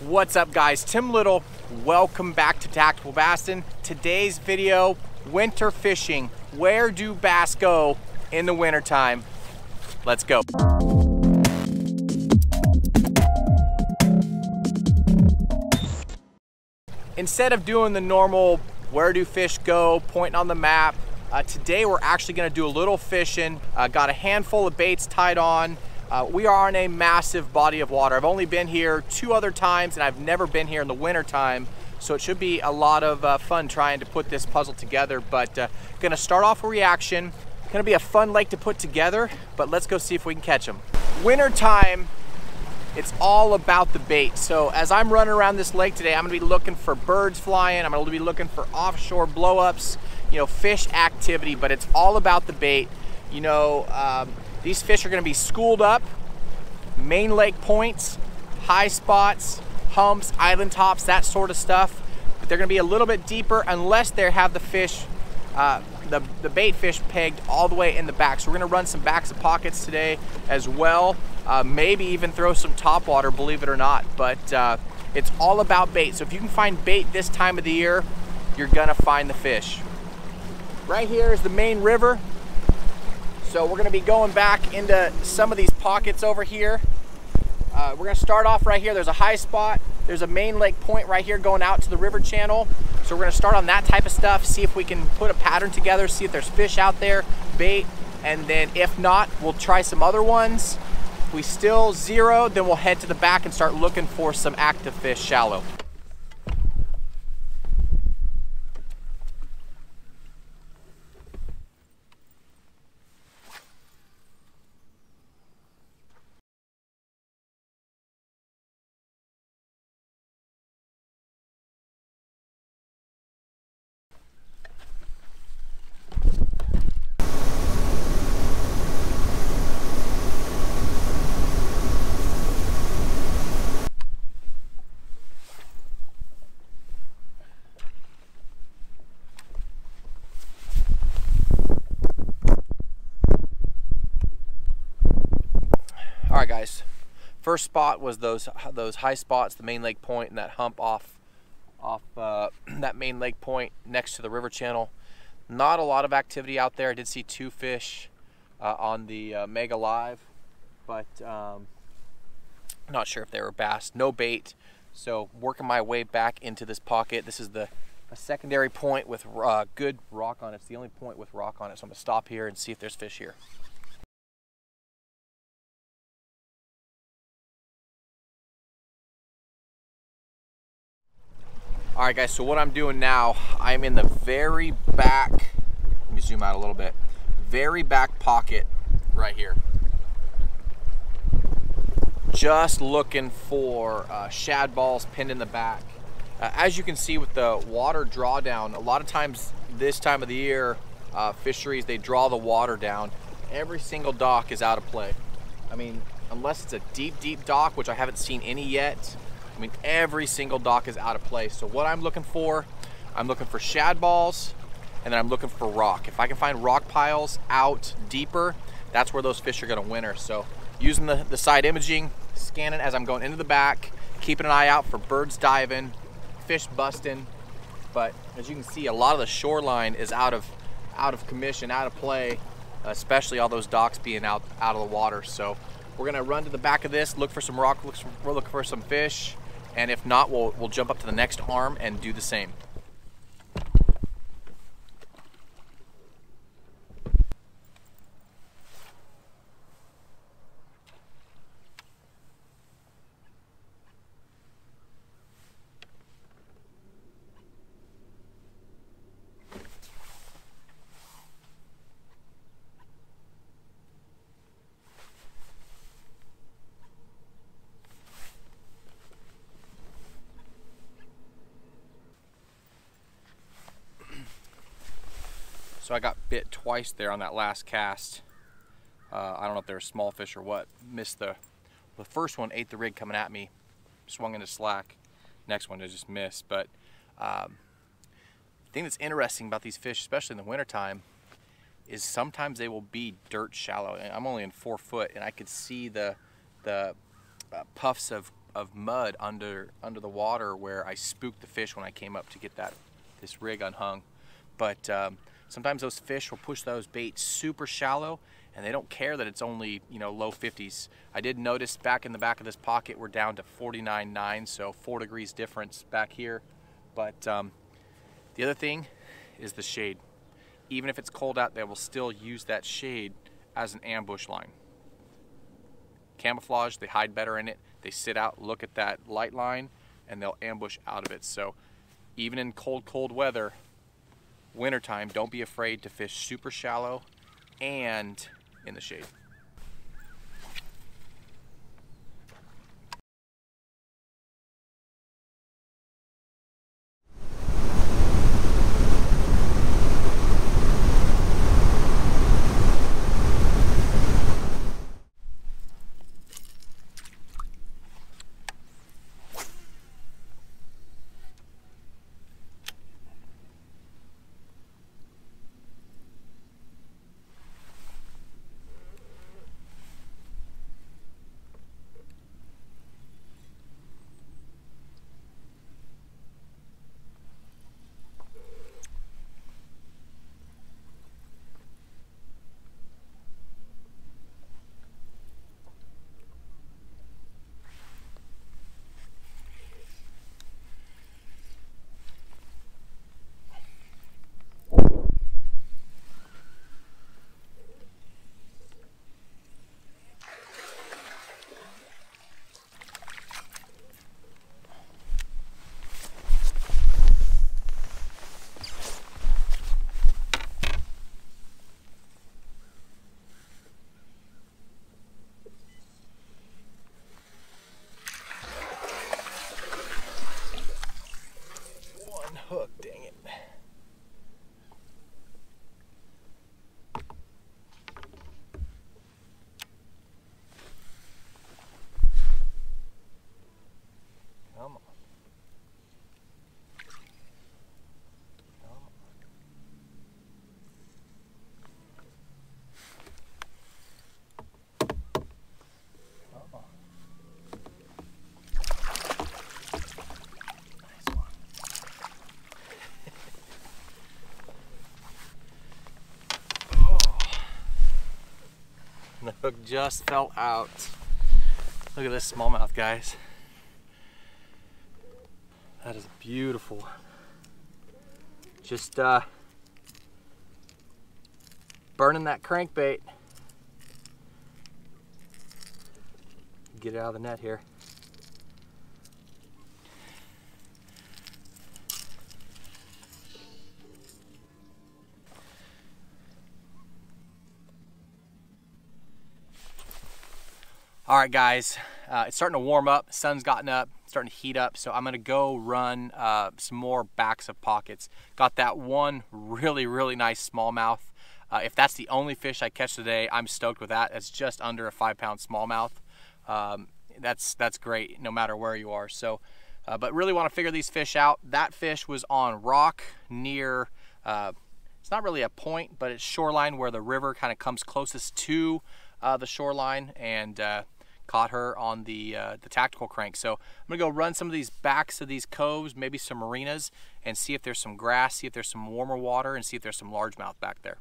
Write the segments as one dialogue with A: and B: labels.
A: What's up guys, Tim Little. Welcome back to Tactical Bassin. Today's video, winter fishing. Where do bass go in the wintertime? Let's go. Instead of doing the normal where do fish go, pointing on the map, today we're actually gonna do a little fishing. Got a handful of baits tied on. We are on a massive body of water. I've only been here 2 other times and I've never been here in the winter time, so it should be a lot of fun trying to put this puzzle together. But gonna start off a reaction. Gonna be a fun lake to put together, but let's go see if we can catch them. Winter time, it's all about the bait. So as I'm running around this lake today, I'm gonna be looking for birds flying, I'm gonna be looking for offshore blow-ups, you know, fish activity, but it's all about the bait. You know, these fish are gonna be schooled up, main lake points, high spots, humps, island tops, that sort of stuff. But they're gonna be a little bit deeper unless they have the fish, the bait fish pegged all the way in the back. So we're gonna run some backs of pockets today as well. Maybe even throw some topwater, believe it or not. But it's all about bait. So if you can find bait this time of the year, you're gonna find the fish. Right here is the main river. So we're gonna be going back into some of these pockets over here. We're gonna start off right here. There's a high spot. There's a main lake point right here going out to the river channel. So we're gonna start on that type of stuff, see if we can put a pattern together, see if there's fish out there, bait, and then if not, we'll try some other ones. If we still zero, then we'll head to the back and start looking for some active fish shallow. All right guys, first spot was those high spots, the main lake point and that hump off that main lake point next to the river channel. Not a lot of activity out there. I did see 2 fish on the Mega Live, but not sure if they were bass. No bait, so working my way back into this pocket. This is a secondary point with good rock on it. It's the only point with rock on it, so I'm gonna stop here and see if there's fish here. All right guys, so what I'm doing now, I'm in the very back, let me zoom out a little bit, very back pocket right here. Just looking for shad balls pinned in the back. As you can see with the water drawdown, a lot of times this time of the year, fisheries, they draw the water down. Every single dock is out of play. I mean, unless it's a deep, deep dock, which I haven't seen any yet, I mean, every single dock is out of place. So what I'm looking for shad balls, and then I'm looking for rock. If I can find rock piles out deeper, that's where those fish are gonna winter. So using the side imaging, scanning as I'm going into the back, keeping an eye out for birds diving, fish busting. But as you can see, a lot of the shoreline is out of commission, out of play, especially all those docks being out of the water. So we're gonna run to the back of this, look for some rock, look for some fish. And if not, we'll jump up to the next arm and do the same. So I got bit twice there on that last cast. I don't know if they were small fish or what. Missed the first one, ate the rig coming at me, swung into slack. Next one I just missed. But the thing that's interesting about these fish, especially in the wintertime, is sometimes they will be dirt shallow. And I'm only in 4 foot, and I could see the puffs of of mud under the water where I spooked the fish when I came up to get this rig unhung. But sometimes those fish will push those baits super shallow, and they don't care that it's only, you know, low 50s. I did notice back in the back of this pocket we're down to 49.9, so 4 degrees difference back here. But the other thing is the shade. Even if it's cold out, they will still use that shade as an ambush line. Camouflage, they hide better in it. They sit out, look at that light line, and they'll ambush out of it. So even in cold weather, wintertime, don't be afraid to fish super shallow and in the shade. Hook, dang it. Come on. The hook just fell out. Look at this smallmouth, guys. That is beautiful. Just burning that crankbait. Get it out of the net here. All right, guys, it's starting to warm up. Sun's gotten up, starting to heat up, so I'm gonna go run some more backs of pockets. Got that one really nice smallmouth. If that's the only fish I catch today, I'm stoked with that. It's just under a 5-pound smallmouth. That's great, no matter where you are. So, but really want to figure these fish out. That fish was on rock near. It's not really a point, but it's shoreline where the river kind of comes closest to the shoreline, and caught her on the tactical crank. So I'm gonna go run some of these backs of these coves, maybe some marinas, and see if there's some grass, see if there's some warmer water, and see if there's some largemouth back there.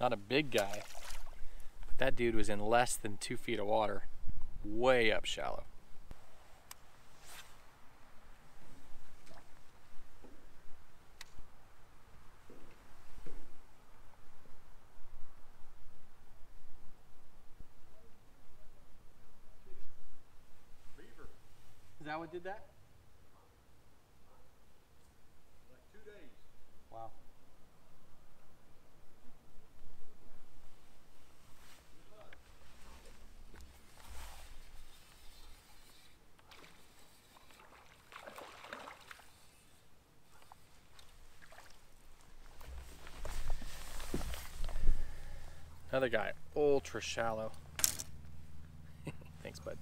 A: Not a big guy, but that dude was in less than 2 feet of water, way up shallow. Is that what did that?
B: Like 2 days.
A: Wow. Another guy, ultra shallow. Thanks, bud.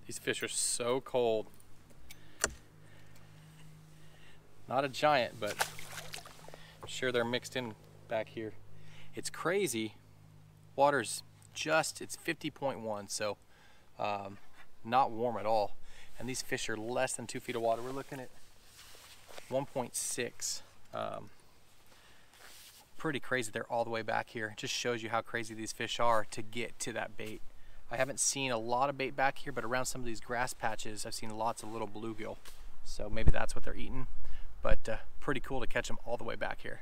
A: These fish are so cold. Not a giant, but I'm sure they're mixed in back here. It's crazy. Water's it's 50.1, so not warm at all. And these fish are less than 2 feet of water. We're looking at 1.6. Pretty crazy they're all the way back here. It just shows you how crazy these fish are to get to that bait. I haven't seen a lot of bait back here, but around some of these grass patches, I've seen lots of little bluegill. So maybe that's what they're eating, but pretty cool to catch them all the way back here.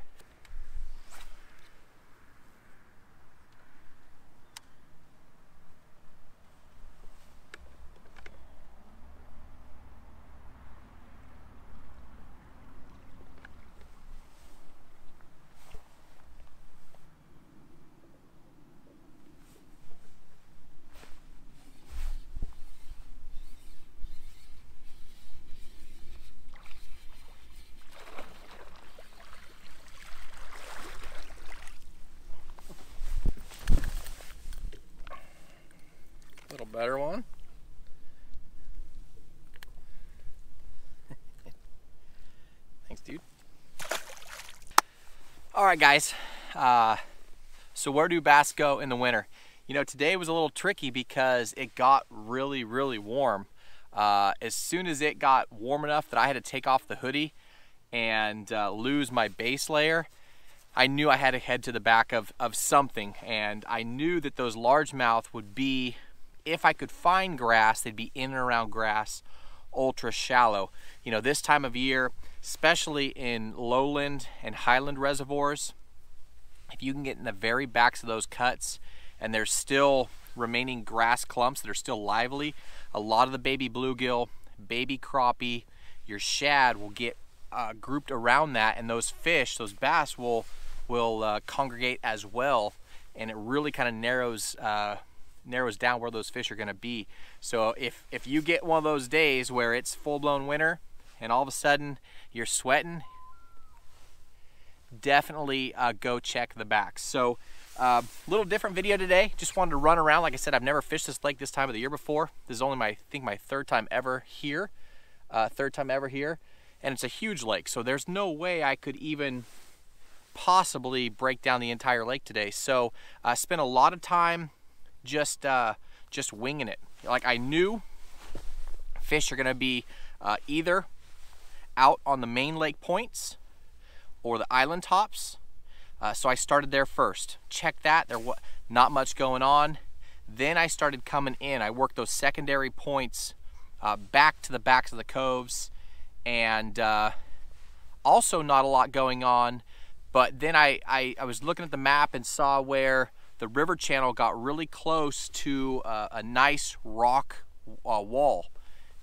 A: Better one. Thanks, dude. All right, guys. So where do bass go in the winter? You know, today was a little tricky because it got really, really warm. As soon as it got warm enough that I had to take off the hoodie and lose my base layer, I knew I had to head to the back of something, and I knew that those largemouth would be, if I could find grass, they'd be in and around grass, ultra shallow. You know, this time of year, especially in lowland and highland reservoirs, if you can get in the very backs of those cuts and there's still remaining grass clumps that are still lively, a lot of the baby bluegill, baby crappie, your shad will get grouped around that, and those fish, those bass will congregate as well, and it really kind of narrows down where those fish are going to be. So if you get one of those days where it's full-blown winter and all of a sudden you're sweating, definitely go check the backs. So little different video today. Just wanted to run around. Like I said, I've never fished this lake this time of the year before. This is only I think my third time ever here. And it's a huge lake, so there's no way I could even possibly break down the entire lake today. So I spent a lot of time just winging it. Like, I knew fish are gonna be either out on the main lake points or the island tops. So I started there first. Check that, there was not much going on. Then I started coming in. I worked those secondary points back to the backs of the coves, and also not a lot going on. But then I was looking at the map and saw where the river channel got really close to a nice rock wall,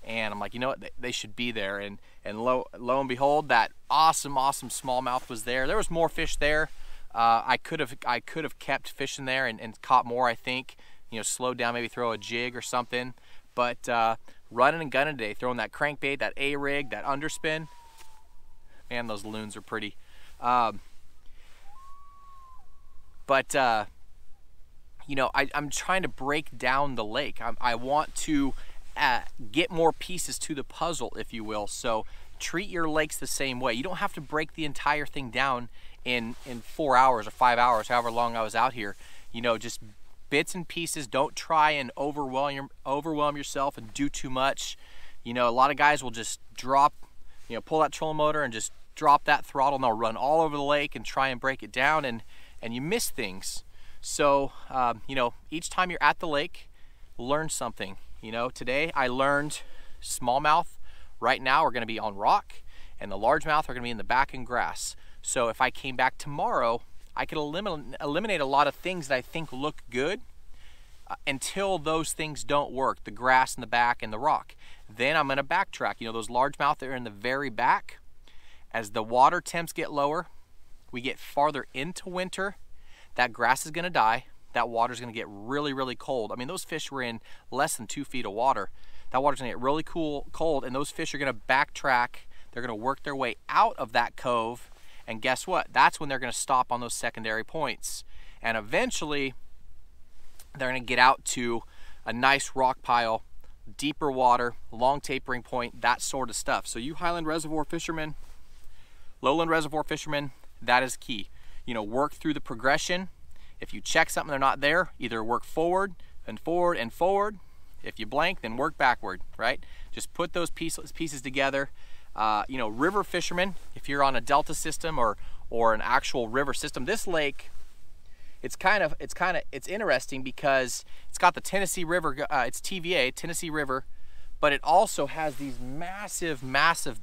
A: and I'm like, you know what, they should be there. And lo and behold, that awesome smallmouth was there. There was more fish there. I could have kept fishing there and caught more, I think. You know, slowed down, maybe throw a jig or something. But running and gunning today, throwing that crankbait, that A-rig, that underspin. Man, those loons are pretty. You know, I'm trying to break down the lake. I want to get more pieces to the puzzle, if you will. So treat your lakes the same way. You don't have to break the entire thing down in 4 hours or 5 hours, however long I was out here. You know, just bits and pieces. Don't try and overwhelm yourself and do too much. You know, a lot of guys will just drop, you know, pull that trolling motor and just drop that throttle, and they'll run all over the lake and try and break it down, and you miss things. So, you know, each time you're at the lake, learn something. You know, today I learned smallmouth right now are going to be on rock, and the largemouth are going to be in the back in grass. So if I came back tomorrow, I could eliminate a lot of things that I think look good until those things don't work, the grass in the back and the rock. Then I'm gonna backtrack. You know, those largemouth that are in the very back, as the water temps get lower, we get farther into winter, that grass is gonna die, that water's gonna get really, really cold. I mean, those fish were in less than 2 feet of water. That water's gonna get really cold, and those fish are gonna backtrack. They're gonna work their way out of that cove, and guess what? That's when they're gonna stop on those secondary points. And eventually, they're gonna get out to a nice rock pile, deeper water, long tapering point, that sort of stuff. So you highland reservoir fishermen, lowland reservoir fishermen, that is key. You know, work through the progression. If you check something they're not there, either work forward and forward and forward. If you blank, then work backward, right? Just put those pieces together. You know, river fishermen, if you're on a delta system or an actual river system, this lake, it's interesting because it's got the Tennessee River, it's TVA, Tennessee River, but it also has these massive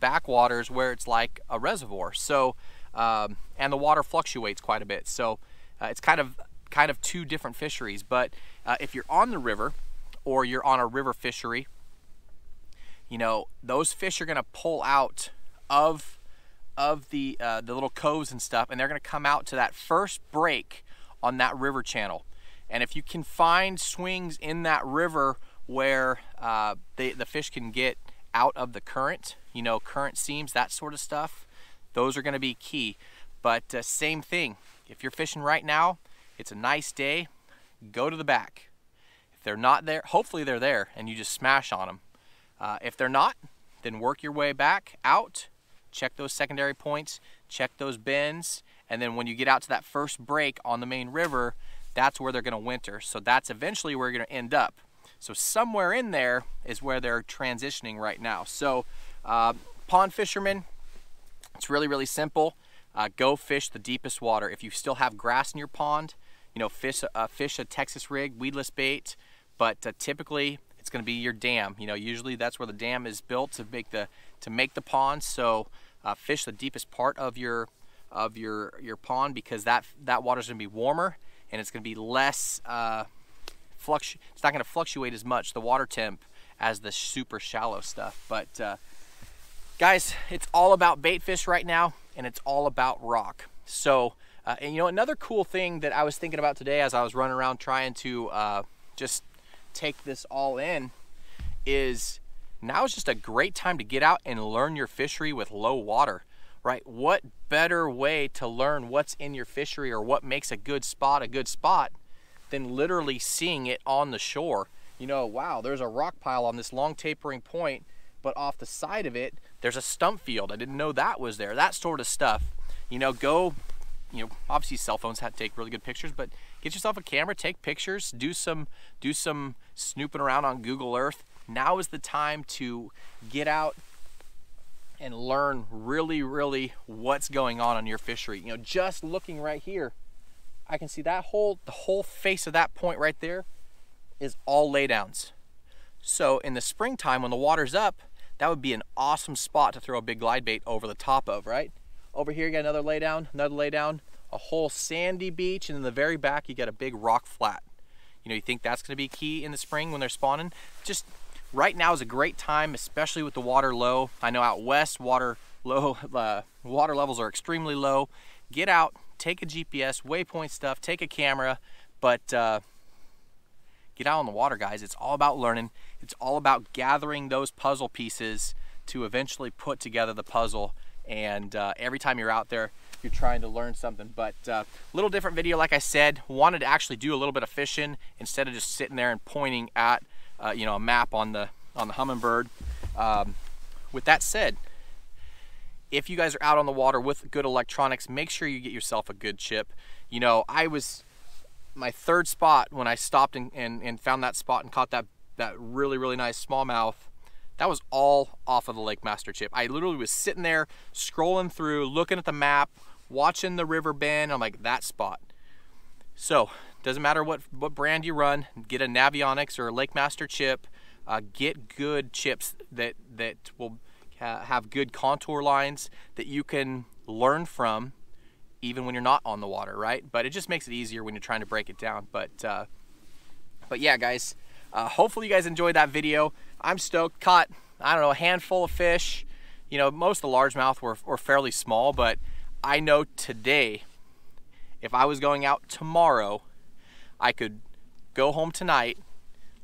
A: backwaters where it's like a reservoir. So, and the water fluctuates quite a bit. So it's kind of two different fisheries. But if you're on the river or you're on a river fishery, you know, those fish are gonna pull out of the little coves and stuff, and they're gonna come out to that first break on that river channel. And if you can find swings in that river where the fish can get out of the current, you know, current seams, that sort of stuff, those are gonna be key. But same thing, if you're fishing right now, it's a nice day, go to the back. If they're not there, hopefully they're there and you just smash on them. If they're not, then work your way back out, check those secondary points, check those bends, and then when you get out to that first break on the main river, that's where they're gonna winter. So that's eventually where you're gonna end up. So somewhere in there is where they're transitioning right now. So pond fishermen, it's really, really simple. Go fish the deepest water. If you still have grass in your pond, you know, fish a Texas rig, weedless bait, but typically it's going to be your dam. You know, usually that's where the dam is built to make the pond. So fish the deepest part of your pond, because that water's going to be warmer and it's going to be less it's not going to fluctuate as much, the water temp, as the super shallow stuff. But guys, it's all about bait fish right now, and it's all about rock. So and you know, another cool thing that I was thinking about today as I was running around trying to just take this all in is now is just a great time to get out and learn your fishery with low water, right? What better way to learn what's in your fishery or what makes a good spot than literally seeing it on the shore? You know, wow, there's a rock pile on this long tapering point, but off the side of it, there's a stump field. I didn't know that was there, that sort of stuff. You know, you know, obviously cell phones have to take really good pictures, but get yourself a camera, take pictures, do some snooping around on Google Earth. Now is the time to get out and learn really, really what's going on your fishery. You know, just looking right here, I can see the whole face of that point right there is all laydowns. So in the springtime when the water's up, that would be an awesome spot to throw a big glide bait over the top of, right? Over here you got another laydown, a whole sandy beach, and in the very back you got a big rock flat. You know, you think that's gonna be key in the spring when they're spawning? Just right now is a great time, especially with the water low. I know out west, water levels are extremely low. Get out, take a GPS, waypoint stuff, take a camera, but get out on the water, guys. It's all about learning. It's all about gathering those puzzle pieces to eventually put together the puzzle. And every time you're out there, you're trying to learn something. But little different video, like I said. Wanted to actually do a little bit of fishing instead of just sitting there and pointing at you know, a map on the Humminbird. With that said, if you guys are out on the water with good electronics, make sure you get yourself a good chip. You know, my third spot when I stopped and found that spot and caught that really, really nice smallmouth, that was all off of the Lake Master chip. I literally was sitting there scrolling through, looking at the map, watching the river bend. I'm like, that spot. So doesn't matter what brand you run, get a Navionics or a Lake Master chip. Get good chips that will have good contour lines that you can learn from even when you're not on the water, right? But it just makes it easier when you're trying to break it down. But yeah, guys, hopefully you guys enjoyed that video. I'm stoked. Caught, I don't know, a handful of fish. You know, most of the largemouth were fairly small, but I know today, if I was going out tomorrow, I could go home tonight,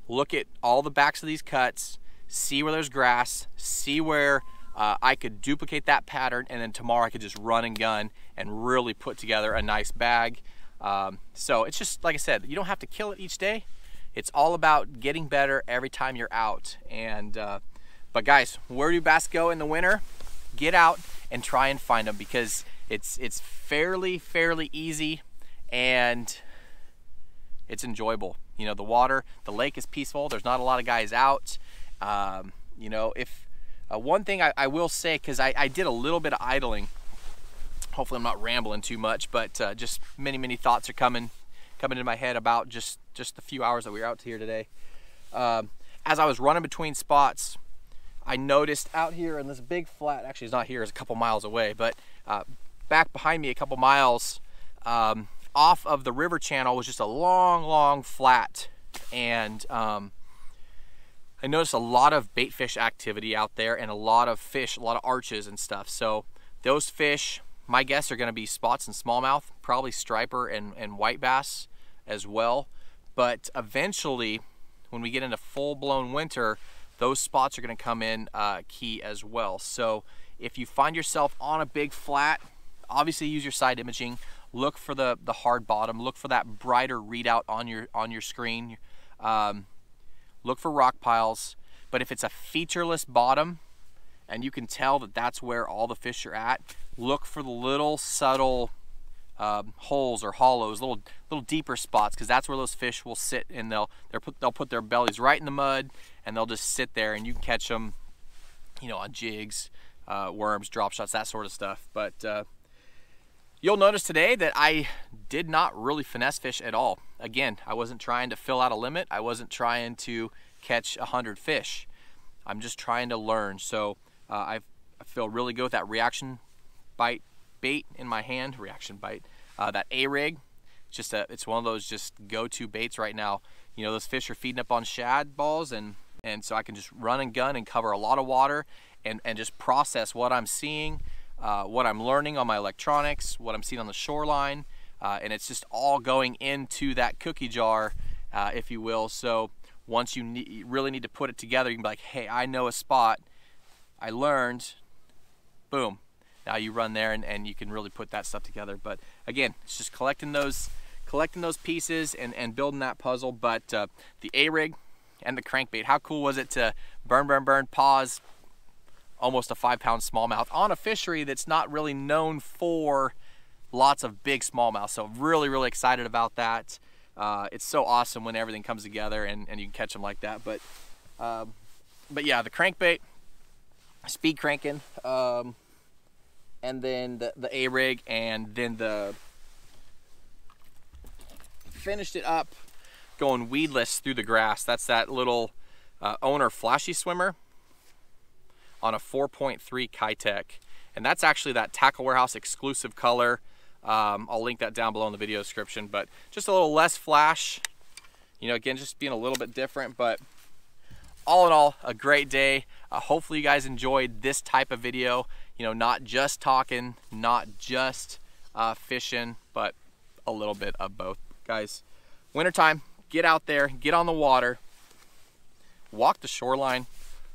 A: look at all the backs of these cuts, see where there's grass, see where I could duplicate that pattern, and then tomorrow I could just run and gun and really put together a nice bag. So it's just, like I said, you don't have to kill it each day. It's all about getting better every time you're out. And but guys, where do bass go in the winter? Get out and try and find them, because it's fairly easy and it's enjoyable. You know, the lake is peaceful. There's not a lot of guys out. You know, if one thing I will say, because I did a little bit of idling. Hopefully I'm not rambling too much, but just many thoughts are coming into my head about just the few hours that we were out here today. As I was running between spots, I noticed out here in this big flat, actually it's not here, it's a couple miles away, but back behind me a couple miles off of the river channel was just a long flat. And I noticed a lot of bait fish activity out there and a lot of fish, a lot of arches and stuff. So those fish, my guess, are going to be spots and smallmouth, probably striper and white bass as well. But eventually, when we get into full-blown winter, those spots are going to come in key as well. So if you find yourself on a big flat, obviously use your side imaging. Look for the hard bottom. Look for that brighter readout on your screen. Look for rock piles. But if it's a featureless bottom and you can tell that that's where all the fish are at, look for the little subtle holes or hollows, little deeper spots, because that's where those fish will sit, and they'll put their bellies right in the mud, and they'll just sit there, and you can catch them, you know, on jigs, worms, drop shots, that sort of stuff. But you'll notice today that I did not really finesse fish at all. Again, I wasn't trying to fill out a limit. I wasn't trying to catch 100 fish. I'm just trying to learn. So I feel really good with that reaction bite bait in my hand. Reaction bite. That A-rig. It's one of those just go-to baits right now. You know, those fish are feeding up on shad balls, and so I can just run and gun and cover a lot of water and just process what I'm seeing, what I'm learning on my electronics, what I'm seeing on the shoreline, and it's just all going into that cookie jar, if you will. So once you really need to put it together, you can be like, hey, I know a spot, I learned, boom. Now you run there and you can really put that stuff together. But again, it's just collecting those pieces and building that puzzle. But the A-rig and the crankbait, how cool was it to burn, pause almost a 5-pound smallmouth on a fishery that's not really known for lots of big smallmouth. So really excited about that. It's so awesome when everything comes together and you can catch them like that. But yeah, the crankbait, speed cranking, and then the A-rig, and then finished it up going weedless through the grass. That's that little Owner flashy swimmer on a 4.3 Kitech, and that's actually that Tackle Warehouse exclusive color. I'll link that down below in the video description. But just a little less flash, you know, again, just being a little bit different. But all in all, a great day. Hopefully you guys enjoyed this type of video. You know, not just talking, not just fishing, but a little bit of both. Guys, wintertime, get out there, get on the water, walk the shoreline,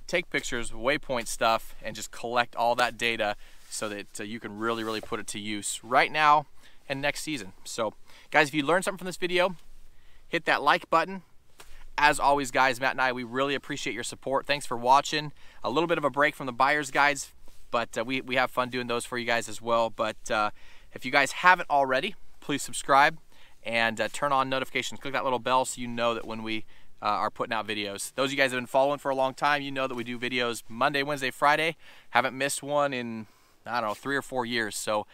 A: take pictures, waypoint stuff, and just collect all that data so that you can really put it to use right now and next season. So guys, if you learned something from this video, hit that like button. As always, guys, Matt and I, we really appreciate your support. Thanks for watching. A little bit of a break from the buyer's guides, but we have fun doing those for you guys as well. But if you guys haven't already, please subscribe and turn on notifications. Click that little bell so you know that when we are putting out videos. Those of you guys that have been following for a long time, you know that we do videos Monday, Wednesday, Friday. Haven't missed one in, I don't know, 3 or 4 years. So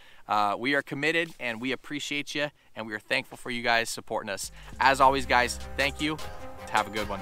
A: we are committed, and we appreciate you, and we are thankful for you guys supporting us. As always, guys, thank you. Have a good one.